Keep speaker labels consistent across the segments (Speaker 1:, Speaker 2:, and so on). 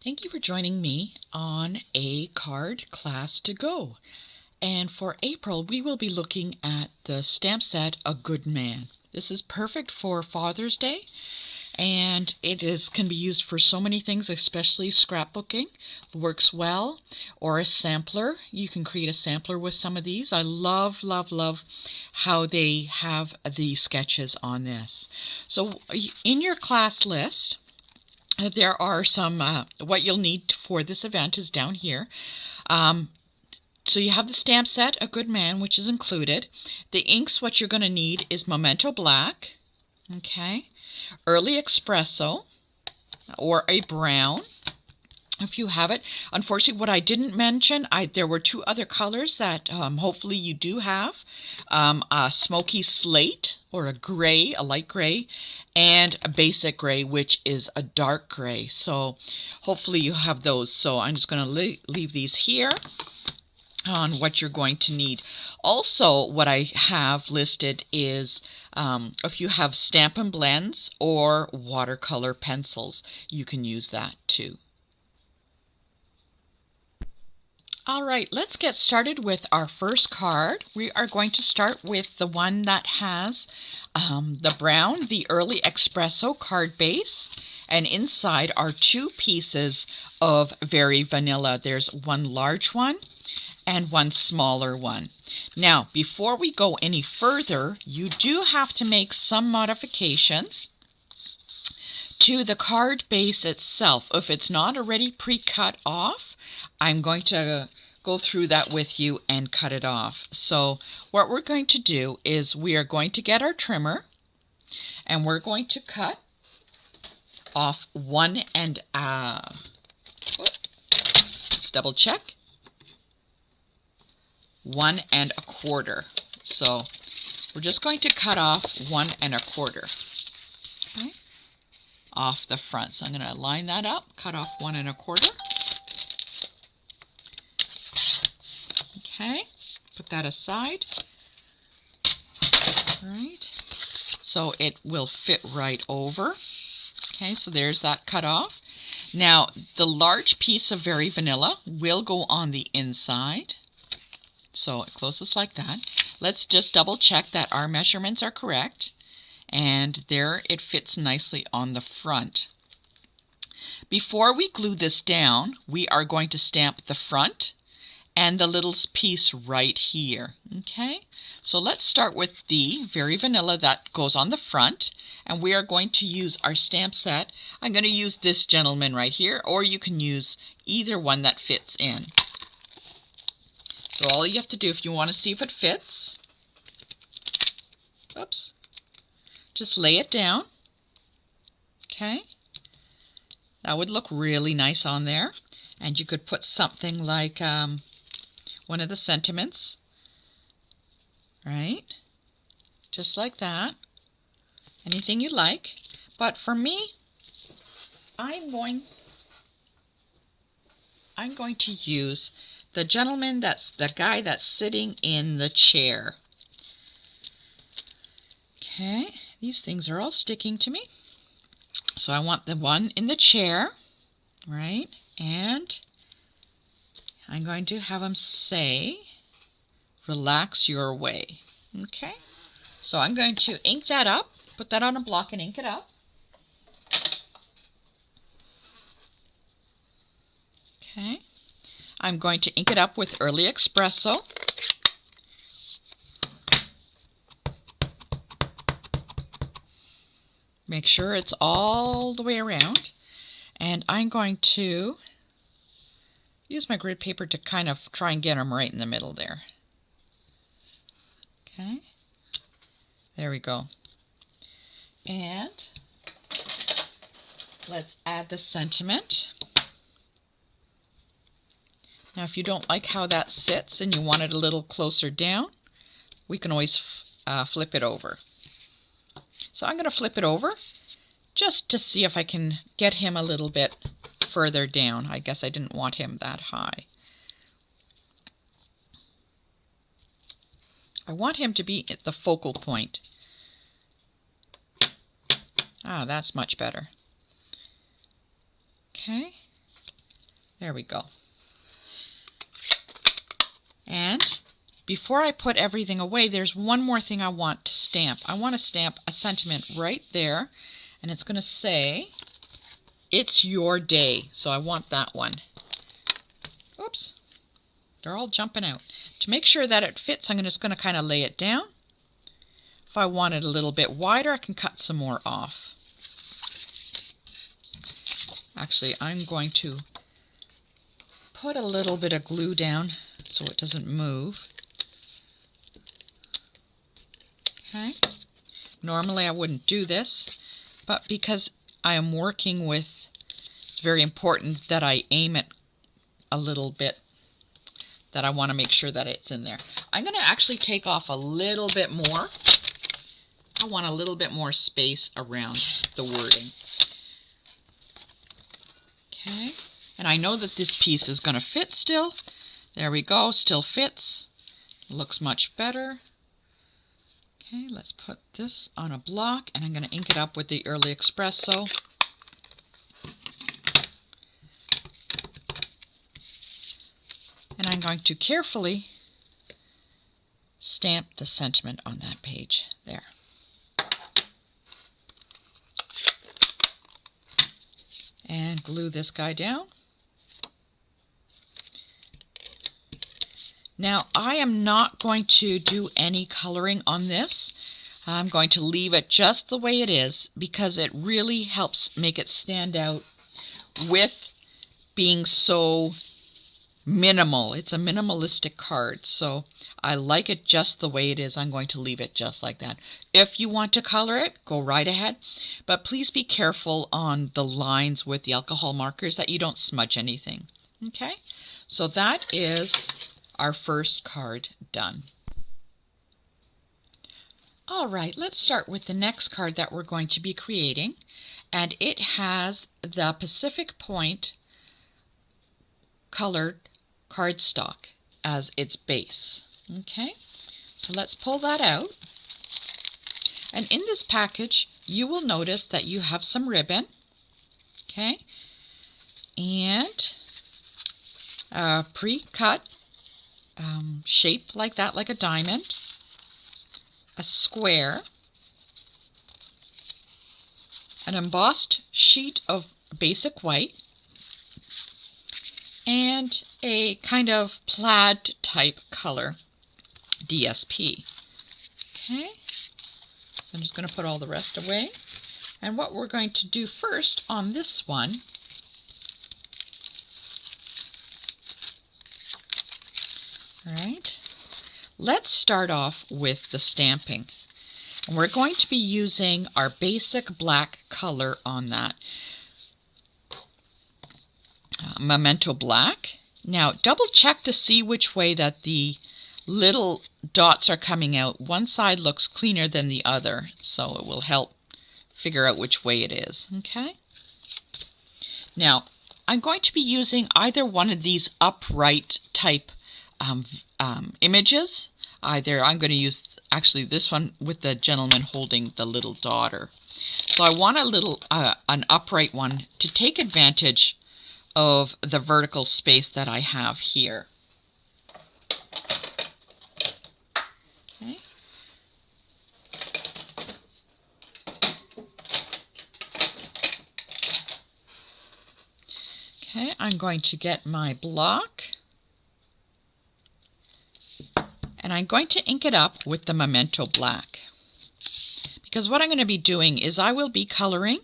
Speaker 1: Thank you for joining me on a card class to go. And for April, we will be looking at the stamp set A Good Man. This is perfect for Father's Day, and can be used for so many things, especially scrapbooking. Works well. Or a sampler. You can create a sampler with some of these. I love how they have the sketches on this. So in your class list, there are some, what you'll need for this event is down here. So you have the stamp set, A Good Man, which is included. The inks, what you're going to need is Memento Black, okay, Early Espresso, or a brown, if you have it. Unfortunately, what I didn't mention, there were two other colors that hopefully you do have. A smoky slate, or a gray, a light gray, and a basic gray, which is a dark gray. So hopefully you have those. So I'm just going to leave these here on what you're going to need. Also, what I have listed is if you have Stampin' Blends or watercolor pencils, you can use that too. All right, let's get started with our first card. We are going to start with the one that has the brown, the Early Espresso card base, and inside are two pieces of Very Vanilla. There's one large one and one smaller one. Now, before we go any further, you do have to make some modifications to the card base itself. If it's not already pre-cut off, I'm going to go through that with you and cut it off. So what we're going to do is we are going to get our trimmer and we're going to cut off let's double check, 1 1/4. So we're just going to cut off 1 1/4. Okay, off the front. So I'm going to line that up, cut off 1 1/4. Okay, put that aside. All right, so it will fit right over. Okay, so there's that cut off. Now, the large piece of Very Vanilla will go on the inside. So it closes like that. Let's just double check that our measurements are correct. And there it fits nicely on the front. Before we glue this down, we are going to stamp the front and the little piece right here. Okay, so let's start with the Very Vanilla that goes on the front, and we are going to use our stamp set. I'm going to use this gentleman right here, or you can use either one that fits in. So all you have to do, if you want to see if it fits, oops, just lay it down. Okay, that would look really nice on there, and you could put something like one of the sentiments, right? Just like that. Anything you like. But for me, I'm going to use the gentleman, that's the guy that's sitting in the chair. Okay, these things are all sticking to me. So I want the one in the chair, right? And I'm going to have him say, "Relax your way." Okay, so I'm going to ink that up, put that on a block and ink it up. Okay, I'm going to ink it up with Early Espresso. Make sure it's all the way around. And I'm going to use my grid paper to kind of try and get them right in the middle there. Okay, there we go. And let's add the sentiment. Now, if you don't like how that sits and you want it a little closer down, we can always flip it over. So I'm going to flip it over just to see if I can get him a little bit further down. I guess I didn't want him that high. I want him to be at the focal point. Ah, that's much better. Okay, There we go. And before I put everything away, there's one more thing I want to stamp. I want to stamp a sentiment right there, and it's going to say, "It's your day." So I want that one. Oops. They're all jumping out. To make sure that it fits, I'm just going to kind of lay it down. If I want it a little bit wider, I can cut some more off. Actually, I'm going to put a little bit of glue down so it doesn't move. Okay. Normally I wouldn't do this, but because I am working with, it's very important that I aim it a little bit, that I want to make sure that it's in there. I'm going to actually take off a little bit more. I want a little bit more space around the wording. Okay, and I know that this piece is going to fit still. There we go, still fits. Looks much better. Okay, let's put this on a block, and I'm going to ink it up with the Early Espresso. And I'm going to carefully stamp the sentiment on that page. There. And glue this guy down. Now, I am not going to do any coloring on this. I'm going to leave it just the way it is because it really helps make it stand out with being so minimal. It's a minimalistic card, so I like it just the way it is. I'm going to leave it just like that. If you want to color it, go right ahead, but please be careful on the lines with the alcohol markers that you don't smudge anything. Okay, so that is our first card done. All right, let's start with the next card that we're going to be creating, and it has the Pacific Point colored cardstock as its base. Okay, so let's pull that out. And in this package, you will notice that you have some ribbon, okay, and a pre-cut shape like that, like a diamond, a square, an embossed sheet of basic white, and a kind of plaid type color, DSP. Okay, so I'm just going to put all the rest away. And what we're going to do first on this one Right. Let's start off with the stamping. And we're going to be using our basic black color on that. Memento Black. Now double check to see which way that the little dots are coming out. One side looks cleaner than the other, so it will help figure out which way it is. Okay. Now I'm going to be using either one of these upright type images. Either I'm going to use actually this one with the gentleman holding the little daughter. So I want a little an upright one to take advantage of the vertical space that I have here. Okay. Okay, I'm going to get my block. And I'm going to ink it up with the Memento Black. Because what I'm going to be doing is I will be coloring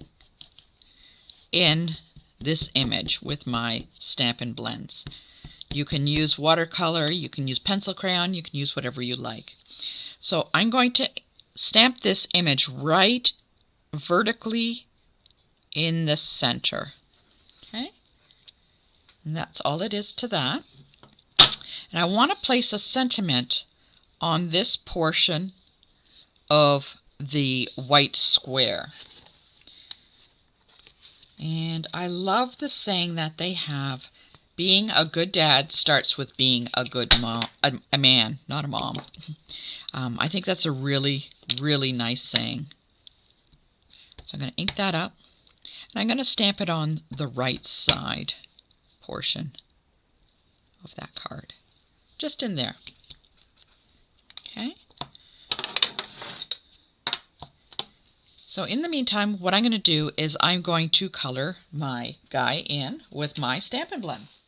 Speaker 1: in this image with my Stampin' Blends. You can use watercolor, you can use pencil crayon, you can use whatever you like. So I'm going to stamp this image right vertically in the center. Okay? And that's all it is to that. And I want to place a sentiment on this portion of the white square. And I love the saying that they have, being a good dad starts with being a good mom, a man, not a mom. I think that's a really, really nice saying. So I'm going to ink that up, and I'm going to stamp it on the right side. portion of that card. Just in there. Okay. So in the meantime, what I'm going to do is I'm going to color my guy in with my Stampin' Blends.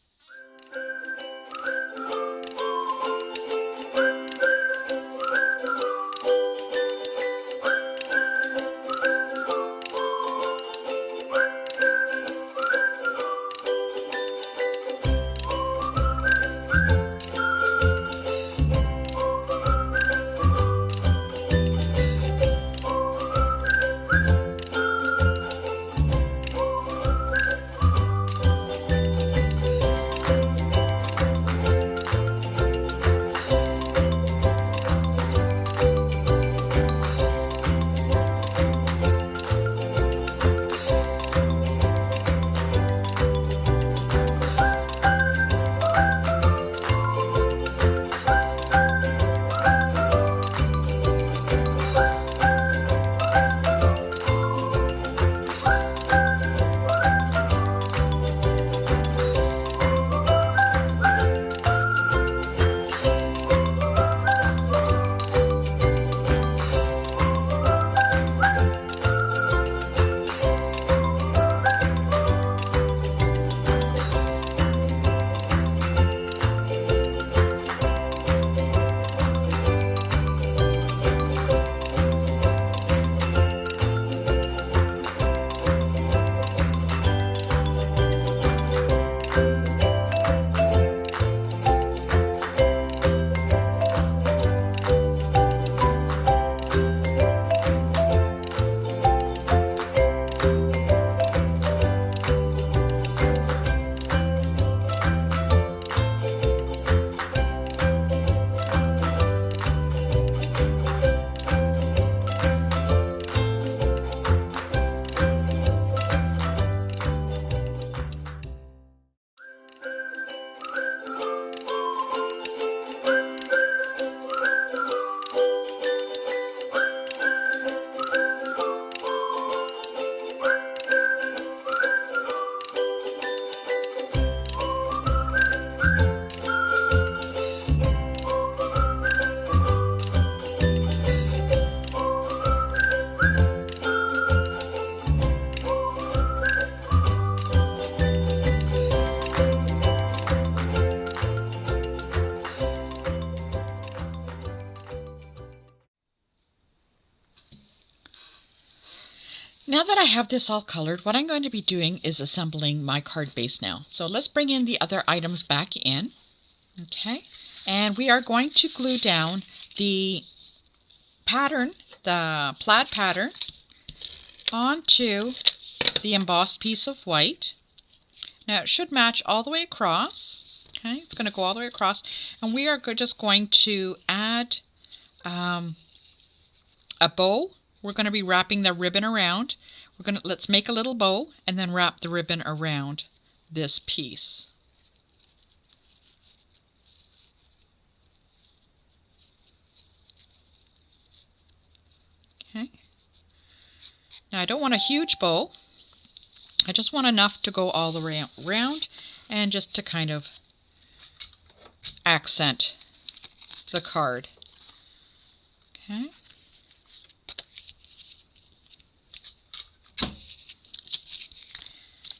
Speaker 1: Now that I have this all colored, what I'm going to be doing is assembling my card base now. So let's bring in the other items back in. Okay, and we are going to glue down the pattern, the plaid pattern, onto the embossed piece of white. Now it should match all the way across. Okay, it's going to go all the way across, and we are just going to add a bow. We're going to be wrapping the ribbon around. Let's make a little bow and then wrap the ribbon around this piece. Okay. Now I don't want a huge bow. I just want enough to go all the way around and just to kind of accent the card. Okay.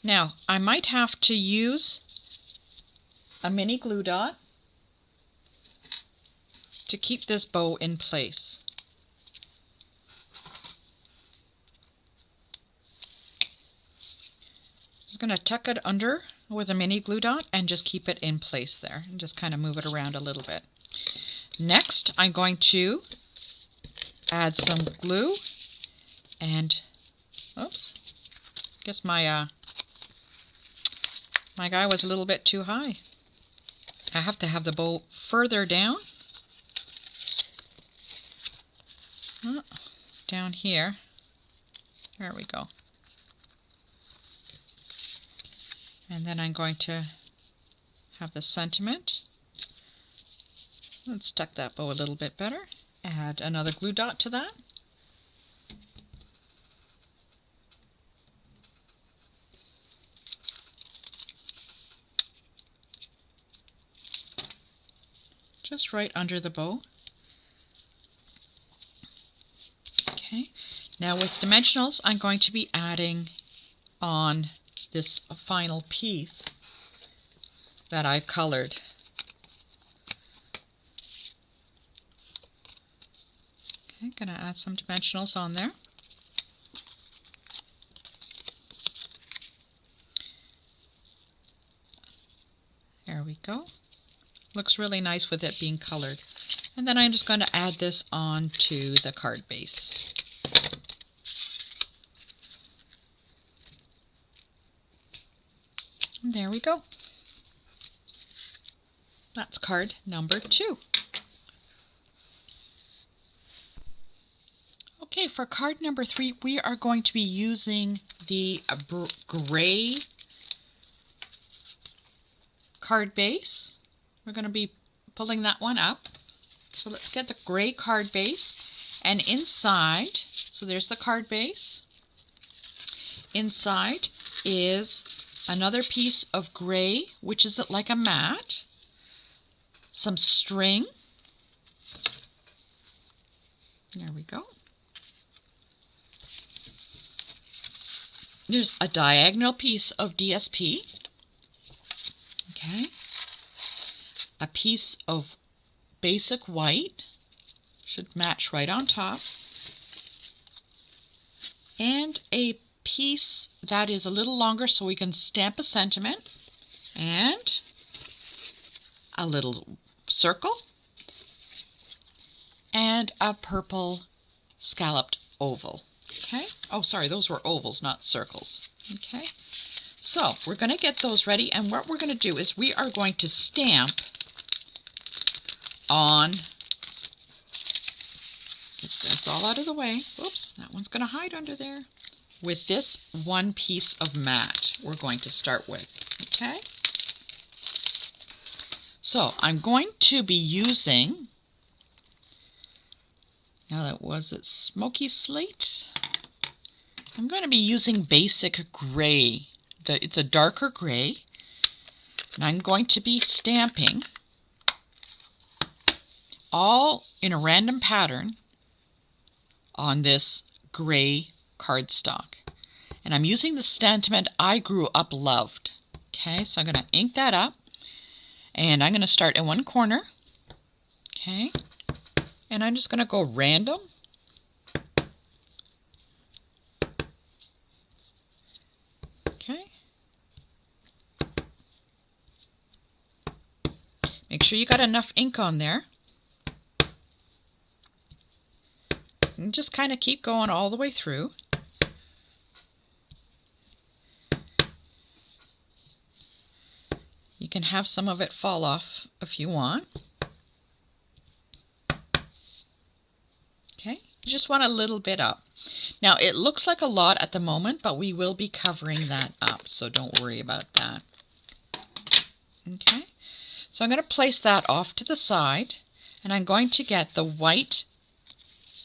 Speaker 1: Now, I might have to use a mini glue dot to keep this bow in place. Just going to tuck it under with a mini glue dot and just keep it in place there and just kind of move it around a little bit. Next, I'm going to add some glue and, oops, guess my guy was a little bit too high. I have to have the bow further down. Down here. There we go. And then I'm going to have the sentiment. Let's tuck that bow a little bit better. Add another glue dot to that. just right under the bow. Okay, now with dimensionals, I'm going to be adding on this final piece that I colored. Okay, gonna add some dimensionals on there. There we go. Looks really nice with it being colored. And then I'm just going to add this onto the card base. And there we go. That's card number 2. Okay, for card number 3, we are going to be using the gray card base. We're going to be pulling that one up. So let's get the gray card base, and inside, so there's the card base. Inside is another piece of gray, which is like a mat, some string. There we go. There's a diagonal piece of DSP. Okay. A piece of basic white, should match right on top, and a piece that is a little longer so we can stamp a sentiment, and a little circle, and a purple scalloped oval. Okay, oh sorry, those were ovals, not circles. Okay, so we're going to get those ready, and what we're going to do is we are going to stamp on, get this all out of the way, oops, that one's going to hide under there, with this one piece of mat we're going to start with. Okay, so I'm going to be using, now that was it Smoky Slate, I'm going to be using basic gray. It's a darker gray, and I'm going to be stamping all in a random pattern on this gray cardstock. And I'm using the sentiment I grew up loved. Okay, so I'm going to ink that up, and I'm going to start in one corner. Okay, and I'm just going to go random. Okay. Make sure you got enough ink on there. And just kind of keep going all the way through. You can have some of it fall off if you want. Okay, you just want a little bit up. Now it looks like a lot at the moment, but we will be covering that up, so don't worry about that. Okay, so I'm going to place that off to the side, and I'm going to get the white,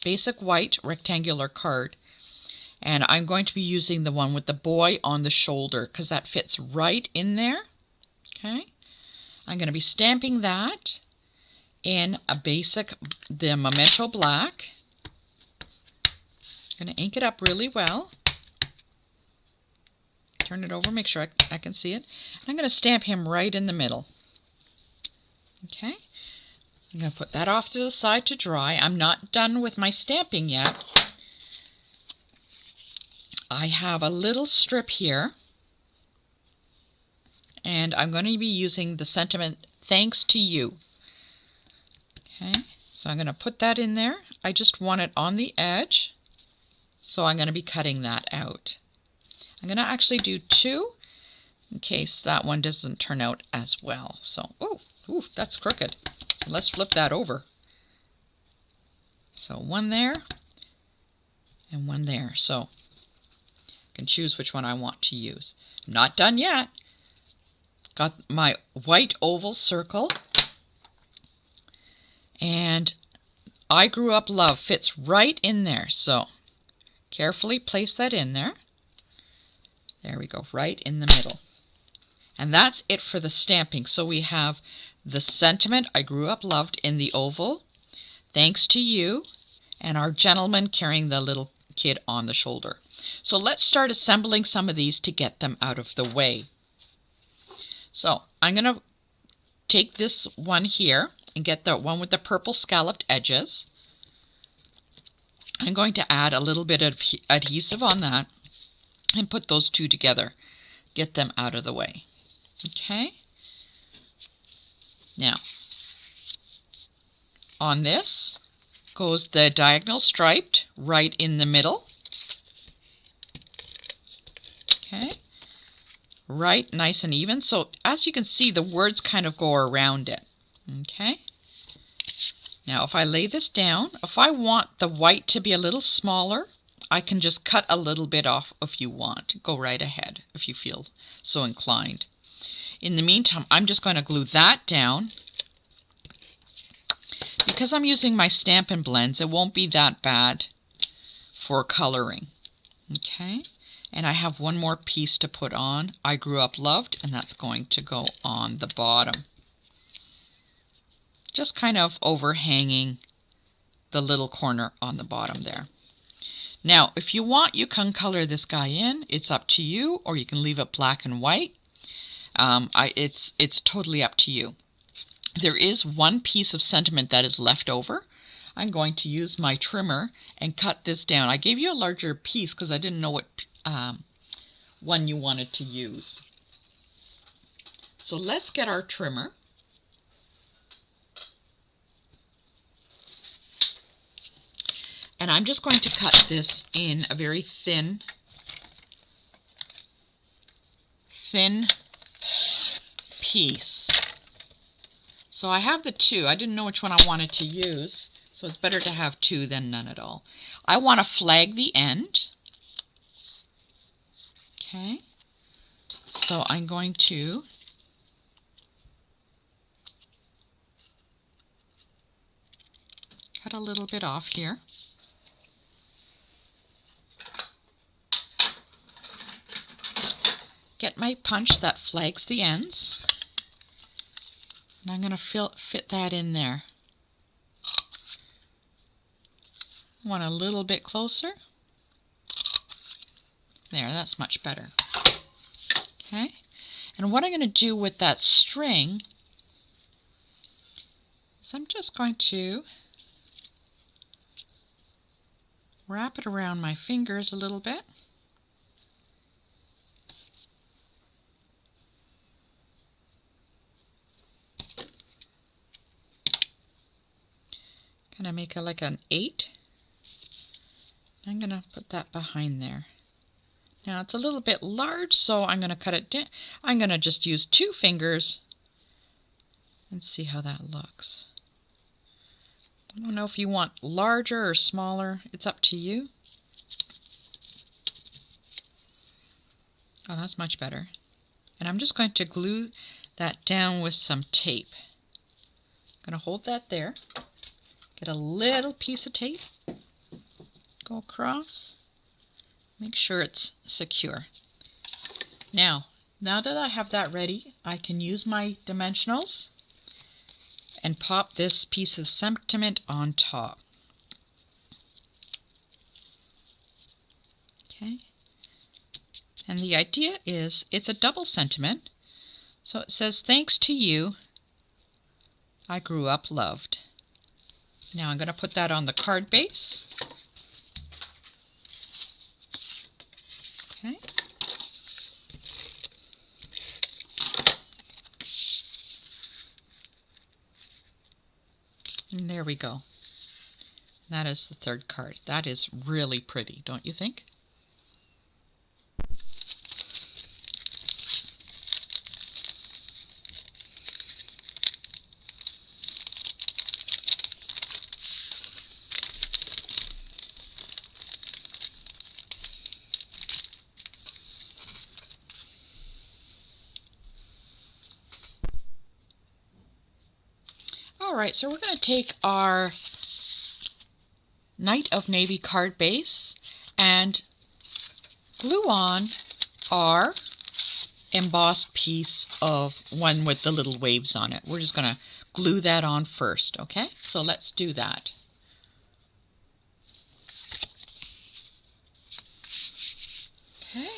Speaker 1: basic white rectangular card, and I'm going to be using the one with the boy on the shoulder because that fits right in there. Okay, I'm going to be stamping that in a basic, the Memento Black. I'm going to ink it up really well. Turn it over, make sure I can see it. I'm going to stamp him right in the middle. Okay, I'm going to put that off to the side to dry. I'm not done with my stamping yet. I have a little strip here, and I'm going to be using the sentiment, "Thanks to you." Okay, so I'm going to put that in there. I just want it on the edge, so I'm going to be cutting that out. I'm going to actually do 2 in case that one doesn't turn out as well. So, ooh, that's crooked. So let's flip that over. So one there and one there. So I can choose which one I want to use. I'm not done yet. Got my white oval circle, and I Grew Up Love fits right in there. So carefully place that in there. There we go, right in the middle. And that's it for the stamping. So we have the sentiment, I grew up loved, in the oval, thanks to you, and our gentleman carrying the little kid on the shoulder. So let's start assembling some of these to get them out of the way. So I'm going to take this one here and get the one with the purple scalloped edges. I'm going to add a little bit of adhesive on that and put those two together. Get them out of the way. Okay. Now, on this goes the diagonal striped right in the middle. Okay. Right, nice and even. So as you can see, the words kind of go around it. Okay. Now if I lay this down, if I want the white to be a little smaller, I can just cut a little bit off if you want. Go right ahead if you feel so inclined. In the meantime, I'm just going to glue that down. Because I'm using my Stampin' Blends, it won't be that bad for coloring. Okay. And I have one more piece to put on. I grew up loved, and that's going to go on the bottom. Just kind of overhanging the little corner on the bottom there. Now, if you want, you can color this guy in. It's up to you, or you can leave it black and white. It's totally up to you. There is one piece of sentiment that is left over. I'm going to use my trimmer and cut this down. I gave you a larger piece because I didn't know what one you wanted to use. So let's get our trimmer. And I'm just going to cut this in a very thin piece. So I have the two. I didn't know which one I wanted to use, so it's better to have two than none at all. I want to flag the end. Okay. So I'm going to cut a little bit off here. Get my punch that flags the ends. And I'm going to fit that in there. Want a little bit closer. There, that's much better. Okay. And what I'm going to do with that string is I'm just going to wrap it around my fingers a little bit. Kind of make like an 8. I'm going to put that behind there. Now it's a little bit large, so I'm going to cut it down. I'm going to just use 2 fingers and see how that looks. I don't know if you want larger or smaller. It's up to you. Oh, that's much better. And I'm just going to glue that down with some tape. I'm going to hold that there. Get a little piece of tape. Go across. Make sure it's secure. Now that I have that ready, I can use my dimensionals and pop this piece of sentiment on top. Okay. And the idea is it's a double sentiment. So it says, thanks to you, I grew up loved. Now I'm going to put that on the card base. Okay. And there we go. That is the third card. That is really pretty, don't you think? Alright, so we're going to take our Knight of Navy card base and glue on our embossed piece of one with the little waves on it. We're just going to glue that on first, okay? So let's do that. Okay,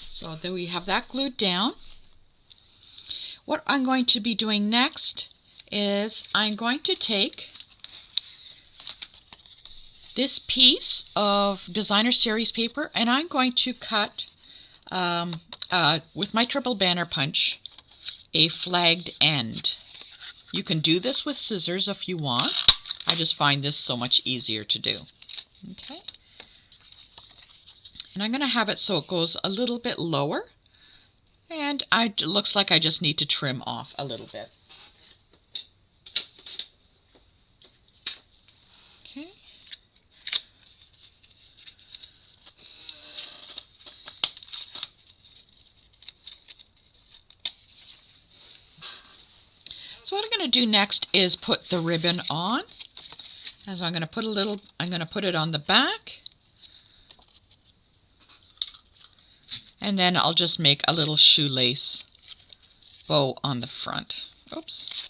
Speaker 1: so then we have that glued down. What I'm going to be doing next is I'm going to take this piece of designer series paper and I'm going to cut with my triple banner punch a flagged end. You can do this with scissors if you want. I just find this so much easier to do. Okay. And I'm going to have it so it goes a little bit lower. And it looks like I just need to trim off a little bit. Okay. So what I'm going to do next is put the ribbon on. And so I'm going to put it on the back. And then I'll just make a little shoelace bow on the front. Oops.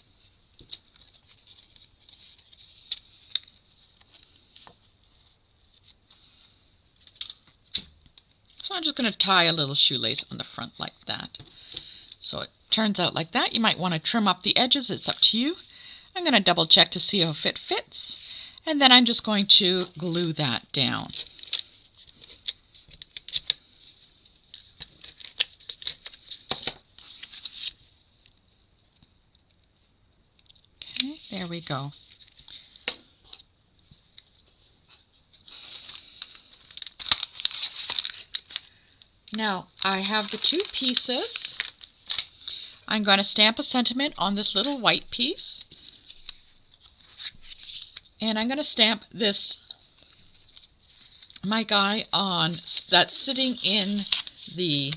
Speaker 1: So I'm just going to tie a little shoelace on the front like that. So it turns out like that. You might want to trim up the edges. It's up to you. I'm going to double check to see if it fits. And then I'm just going to glue that down. Okay, there we go. Now I have the two pieces. I'm going to stamp a sentiment on this little white piece. And I'm going to stamp this, my guy, on that's sitting in the,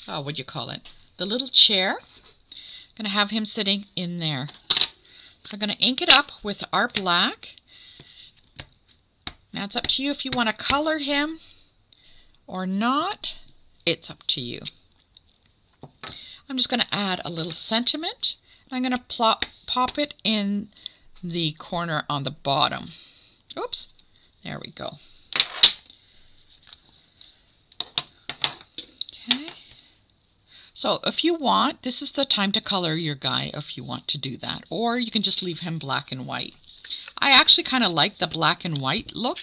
Speaker 1: oh, what do you call it? The little chair. I'm going to have him sitting in there. So I'm going to ink it up with our black. Now it's up to you if you want to color him or not. It's up to you. I'm just going to add a little sentiment. I'm going to pop it in the corner on the bottom. Oops, there we go. Okay. So if you want, this is the time to color your guy if you want to do that. Or you can just leave him black and white. I actually kind of like the black and white look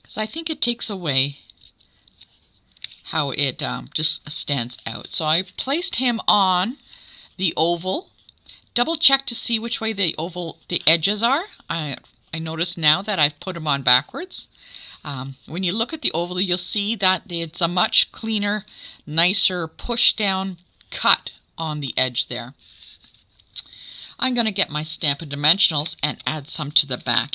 Speaker 1: because I think it takes away how it just stands out. So I placed him on the oval. Double check to see which way the edges are. I notice now that I've put them on backwards. When you look at the oval, you'll see that it's a much cleaner, nicer push down cut on the edge there. I'm going to get my Stampin' Dimensionals and add some to the back.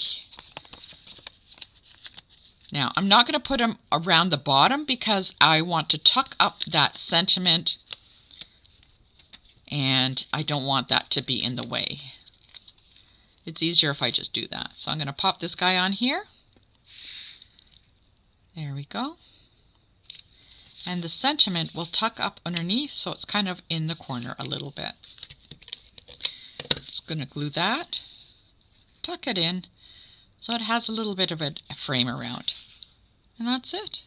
Speaker 1: Now, I'm not going to put them around the bottom because I want to tuck up that sentiment and I don't want that to be in the way. It's easier if I just do that. So I'm going to pop this guy on here. There we go. And the sentiment will tuck up underneath so it's kind of in the corner a little bit. Just going to glue that, tuck it in so it has a little bit of a frame around. And that's it.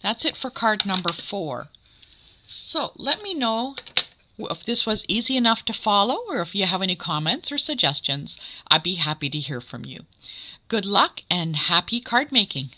Speaker 1: That's it for card number 4. So let me know if this was easy enough to follow or if you have any comments or suggestions. I'd be happy to hear from you. Good luck and happy card making.